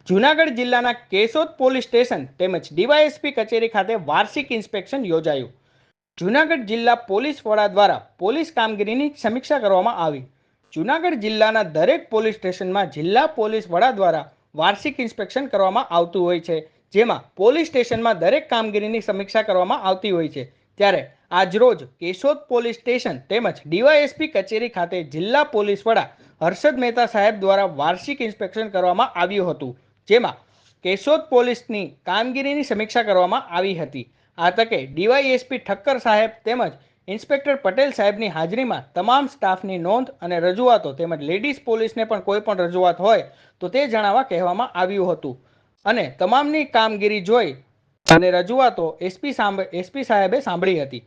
જૂનાગઢ જિલ્લાના Keshod police station તેમજ DYSP કચેરી ખાતે વાર્ષિક ઇન્સ્પેક્શન યોજાયું। જૂનાગઢ જિલ્લા પોલીસ વડા દ્વારા પોલીસ કામગીરીની સમીક્ષા કરવામાં આવી। જૂનાગઢ જિલ્લાના દરેક પોલીસ સ્ટેશનમાં જિલ્લા પોલીસ વડા દ્વારા વાર્ષિક ઇન્સ્પેક્શન કરવામાં આવતું હોય છે, જેમાં પોલીસ સ્ટેશનમાં દરેક કામગીરીની સમીક્ષા કરવામાં આવતી હોય છે। ત્યારે આજરોજ કેશોદ પોલીસ સ્ટેશન તેમજ ડીવાયએસપી કચેરી ખાતે જિલ્લા પોલીસ વડા હર્ષદ મહેતા સાહેબ દ્વારા વાર્ષિક ઇન્સ્પેક્શન કરવામાં આવ્યું હતું, જેમાં કેશોદ પોલીસની કામગીરીની સમીક્ષા કરવામાં આવી હતી। આ તકે ડીવાયએસપી ઠક્કર સાહેબ તેમજ ઇન્સ્પેક્ટર પટેલ સાહેબની હાજરીમાં તમામ સ્ટાફની નોંધ અને રજૂઆતો તેમજ લેડીઝ પોલીસને પણ કોઈ પણ રજૂઆત હોય તો તે જણાવવા કહેવામાં આવ્યું હતું અને તમામની કામગીરી જોઈ અને રજૂઆતો એસપી સાહેબે સાંભળી હતી।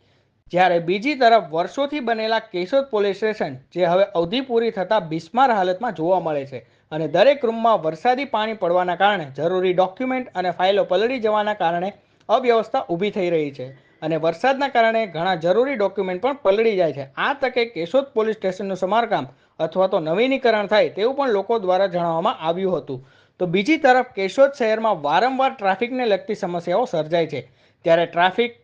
જ્યારે બીજી તરફ વર્ષોથી બનેલા કેશોદ પોલીસ સ્ટેશન જે હવે અવધિ પૂરી થતાં બિસ્માર હાલતમાં જોવા મળે છે અને દરેક રૂમમાં વરસાદી પાણી પડવાના કારણે જરૂરી ડોક્યુમેન્ટ અને ફાઇલો પલળી જવાના કારણે અવ્યવસ્થા ઊભી થઈ રહી છે અને વરસાદના કારણે ઘણા જરૂરી ડોક્યુમેન્ટ પણ પલળી જાય છે। આ તકે કેશોદ પોલીસ સ્ટેશનનું સમારકામ અથવા તો નવીનીકરણ થાય તેવું પણ લોકો દ્વારા જણાવવામાં આવ્યું હતું। તો બીજી તરફ કેશોદ શહેરમાં વારંવાર ટ્રાફિકને લગતી સમસ્યાઓ સર્જાય છે, ત્યારે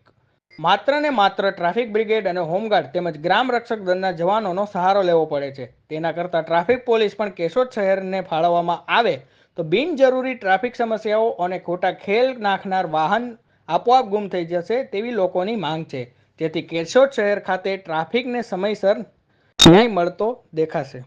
માત્ર ને માત્ર ટ્રાફિક બ્રિગેડ અને હોમગાર્ડ તેમજ ગ્રામ રક્ષક દળના જવાનોનો સહારો લેવો પડે છે। તેના કરતાં ટ્રાફિક પોલીસ પણ કેશોદ શહેરને ફાળવવામાં આવે તો બિનજરૂરી ટ્રાફિક સમસ્યાઓ અને ખોટા ખેલ નાખનાર વાહન આપોઆપ ગુમ થઈ જશે તેવી લોકોની માંગ છે, જેથી કેશોદ શહેર ખાતે ટ્રાફિકને સમયસર ન્યાય મળતો દેખાશે।